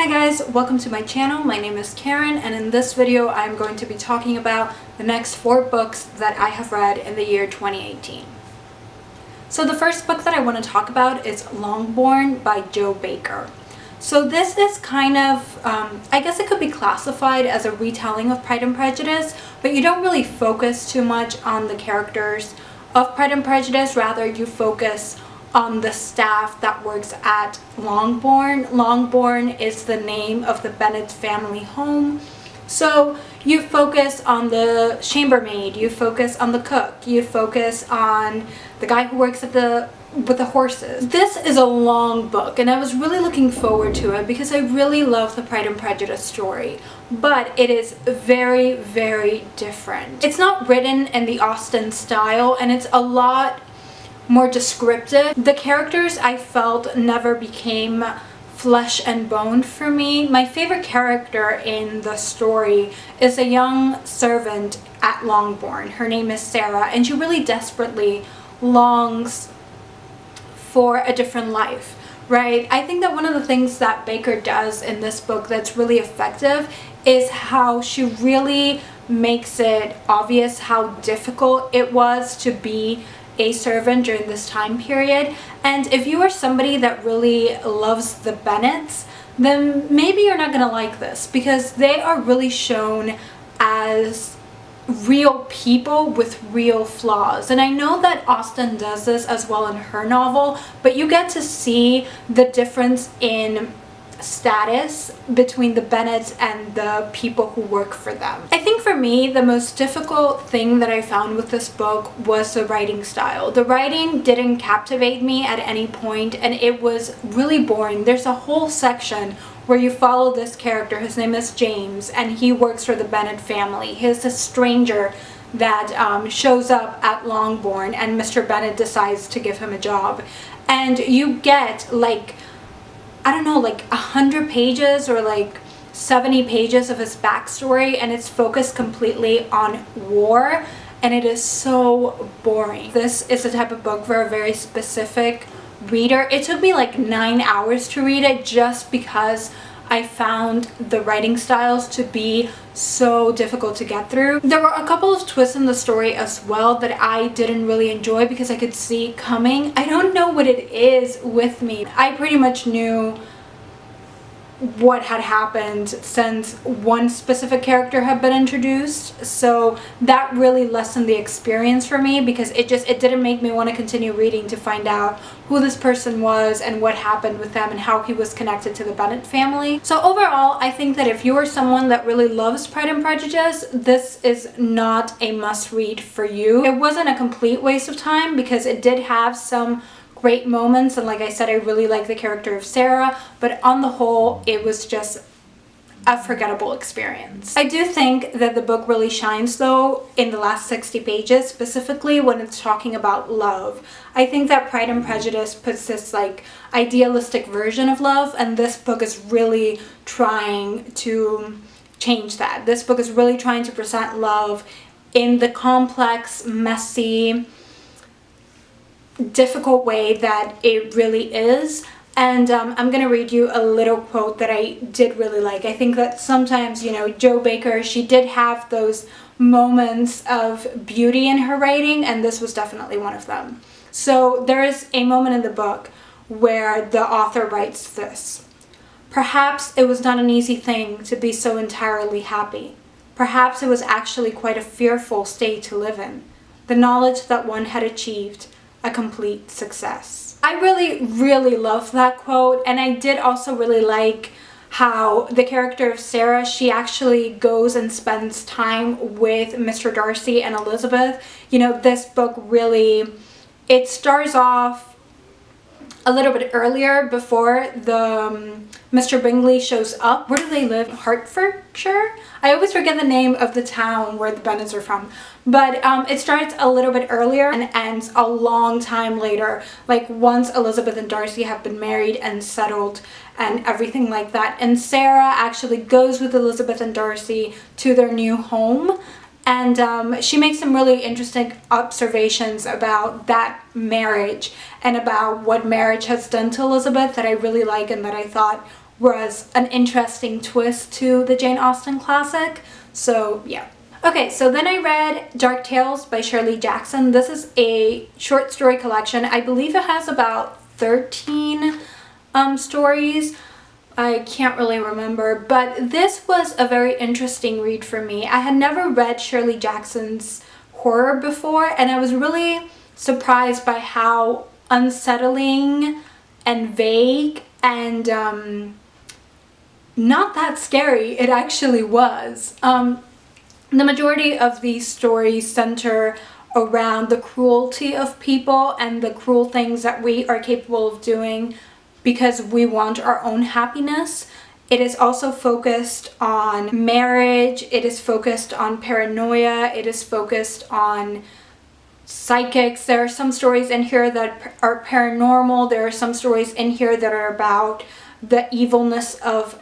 Hi guys, welcome to my channel. My name is Karen, and in this video I'm going to be talking about the next 4 books that I have read in the year 2018. So the first book that I want to talk about is Longbourn by Jo Baker. So this is kind of, I guess it could be classified as a retelling of Pride and Prejudice, but you don't really focus too much on the characters of Pride and Prejudice. Rather, you focus on the staff that works at Longbourn. Longbourn is the name of the Bennet family home. So you focus on the chambermaid, you focus on the cook, you focus on the guy who works with the horses. This is a long book and I was really looking forward to it because I really love the Pride and Prejudice story, but it is very, very different. It's not written in the Austen style and it's a lot more descriptive. The characters I felt never became flesh and bone for me. My favorite character in the story is a young servant at Longbourn. Her name is Sarah, and she really desperately longs for a different life, right? I think that one of the things that Baker does in this book that's really effective is how she really makes it obvious how difficult it was to be a servant during this time period. And if you are somebody that really loves the Bennets, then maybe you're not gonna like this because they are really shown as real people with real flaws. And I know that Austen does this as well in her novel, but you get to see the difference in status between the Bennets and the people who work for them. I think for me the most difficult thing that I found with this book was the writing style. The writing didn't captivate me at any point and it was really boring. There's a whole section where you follow this character. His name is James and he works for the Bennet family. He's a stranger that shows up at Longbourn and Mr. Bennet decides to give him a job, and you get like, I don't know, like 100 pages or like 70 pages of his backstory, and it's focused completely on war, and it is so boring. This is the type of book for a very specific reader. It took me like 9 hours to read it just because I found the writing styles to be so difficult to get through. There were a couple of twists in the story as well that I didn't really enjoy because I could see coming. I don't know what it is with me. I pretty much knew what had happened since one specific character had been introduced, so that really lessened the experience for me because it didn't make me want to continue reading to find out who this person was and what happened with them and how he was connected to the Bennet family. So overall, I think that if you are someone that really loves Pride and Prejudice, this is not a must-read for you. It wasn't a complete waste of time because it did have some great moments, and like I said, I really like the character of Sarah, but on the whole it was just a forgettable experience. I do think that the book really shines though in the last 60 pages, specifically when it's talking about love. I think that Pride and Prejudice puts this like idealistic version of love, and this book is really trying to change that. This book is really trying to present love in the complex, messy, difficult way that it really is. And I'm gonna read you a little quote that I did really like. I think that sometimes, you know, Jo Baker, she did have those moments of beauty in her writing, and this was definitely one of them. So there is a moment in the book where the author writes this: "Perhaps it was not an easy thing to be so entirely happy. Perhaps it was actually quite a fearful state to live in, the knowledge that one had achieved a complete success." I really, really love that quote, and I did also really like how the character of Sarah, she actually goes and spends time with Mr. Darcy and Elizabeth. You know, this book really, it starts off a little bit earlier before the Mr. Bingley shows up. Where do they live? Hertfordshire? I always forget the name of the town where the Bennets are from. But it starts a little bit earlier and ends a long time later, like once Elizabeth and Darcy have been married and settled and everything like that. And Sarah actually goes with Elizabeth and Darcy to their new home, and she makes some really interesting observations about that marriage and about what marriage has done to Elizabeth that I really like and that I thought was an interesting twist to the Jane Austen classic. So yeah. Okay, so then I read Dark Tales by Shirley Jackson. This is a short story collection. I believe it has about 13 stories. I can't really remember, but this was a very interesting read for me. I had never read Shirley Jackson's horror before, and I was really surprised by how unsettling and vague and not that scary it actually was. The majority of these stories center around the cruelty of people and the cruel things that we are capable of doing because we want our own happiness. It is also focused on marriage, it is focused on paranoia, it is focused on psychics. There are some stories in here that are paranormal, there are some stories in here that are about the evilness of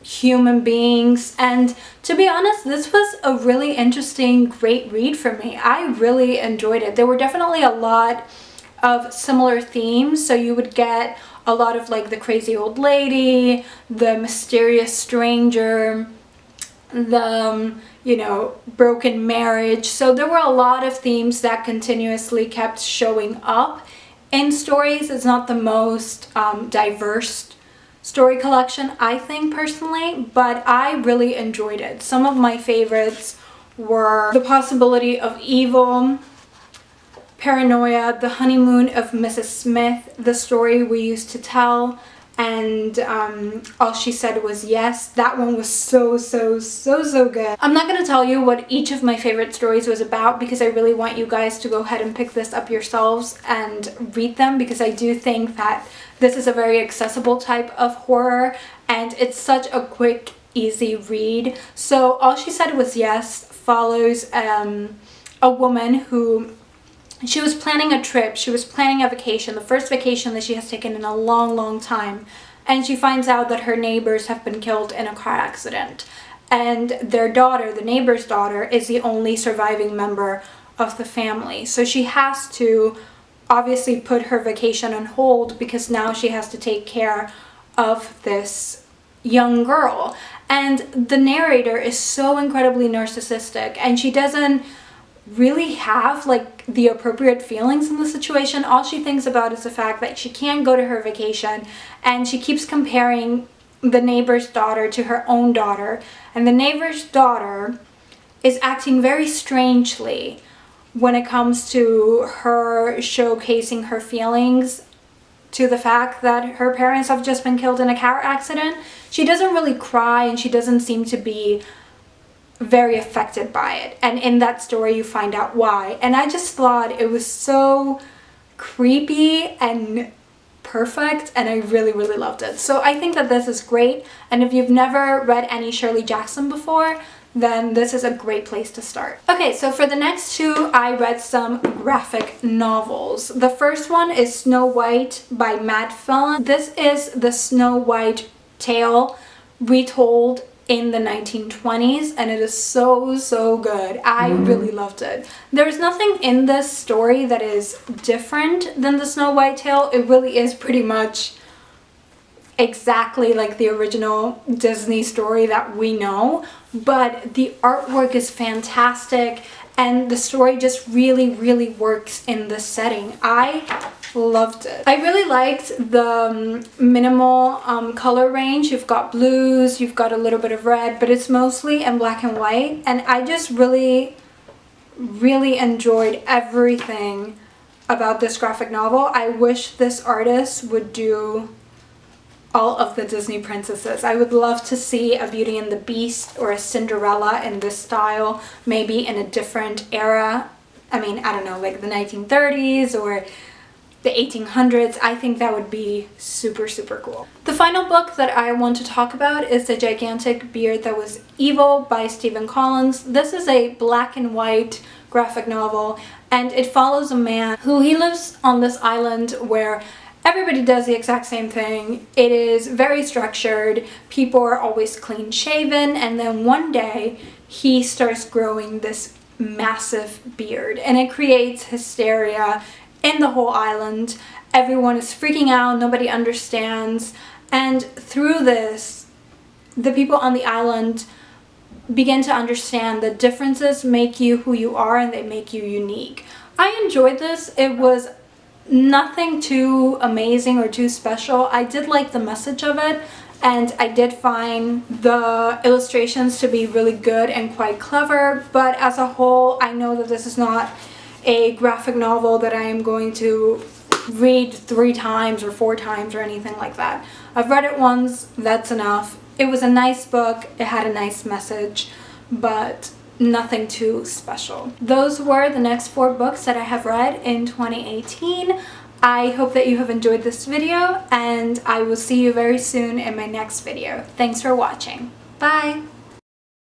human beings, and to be honest, this was a really interesting, great read for me. I really enjoyed it. There were definitely a lot of similar themes, so you would get a lot of like the crazy old lady, the mysterious stranger, the broken marriage. So there were a lot of themes that continuously kept showing up in stories. It's not the most diverse story collection, I think, personally, but I really enjoyed it. Some of my favorites were The Possibility of Evil, Paranoia, The Honeymoon of Mrs. Smith, The Story We Used to Tell, and All She Said Was Yes. That one was so good. I'm not going to tell you what each of my favorite stories was about because I really want you guys to go ahead and pick this up yourselves and read them, because I do think that this is a very accessible type of horror and it's such a quick, easy read. So All She Said Was Yes follows a woman who, she was planning a trip, she was planning a vacation, the first vacation that she has taken in a long time, and she finds out that her neighbors have been killed in a car accident, and their daughter, the neighbor's daughter, is the only surviving member of the family. So she has to obviously put her vacation on hold because now she has to take care of this young girl, and the narrator is so incredibly narcissistic, and she doesn't really have like the appropriate feelings in the situation. All she thinks about is the fact that she can't go to her vacation, and she keeps comparing the neighbor's daughter to her own daughter, and the neighbor's daughter is acting very strangely when it comes to her showcasing her feelings to the fact that her parents have just been killed in a car accident. She doesn't really cry and she doesn't seem to be very affected by it, and in that story you find out why. And I just thought it was so creepy and perfect, and I really loved it. So I think that this is great, and if you've never read any Shirley Jackson before, then this is a great place to start. Okay, so for the next two, I read some graphic novels. The first one is Snow White by Matt Phelan. This is the Snow White tale retold in the 1920s, and it is so good. I really loved it. There's nothing in this story that is different than the Snow White tale. It really is pretty much exactly like the original Disney story that we know, but the artwork is fantastic and the story just really works in the setting. I loved it. I really liked the minimal color range. You've got blues, you've got a little bit of red, but it's mostly in black and white, and I just really enjoyed everything about this graphic novel. I wish this artist would do all of the Disney princesses. I would love to see a Beauty and the Beast or a Cinderella in this style, maybe in a different era. I mean, I don't know, like the 1930s or the 1800s. I think that would be super cool. The final book that I want to talk about is The Gigantic Beard That Was Evil by Stephen Collins. This is a black and white graphic novel, and it follows a man who he lives on this island where everybody does the exact same thing. It is very structured. People are always clean shaven, and then one day he starts growing this massive beard, and it creates hysteria in the whole island. Everyone is freaking out, nobody understands, And through this, the people on the island begin to understand that differences make you who you are and they make you unique. I enjoyed this. It was nothing too amazing or too special. I did like the message of it, and I did find the illustrations to be really good and quite clever, but as a whole, I know that this is not a graphic novel that I am going to read 3 times or 4 times or anything like that. I've read it once, that's enough. It was a nice book, it had a nice message, but nothing too special. Those were the next 4 books that I have read in 2018. I hope that you have enjoyed this video, and I will see you very soon in my next video. Thanks for watching. Bye!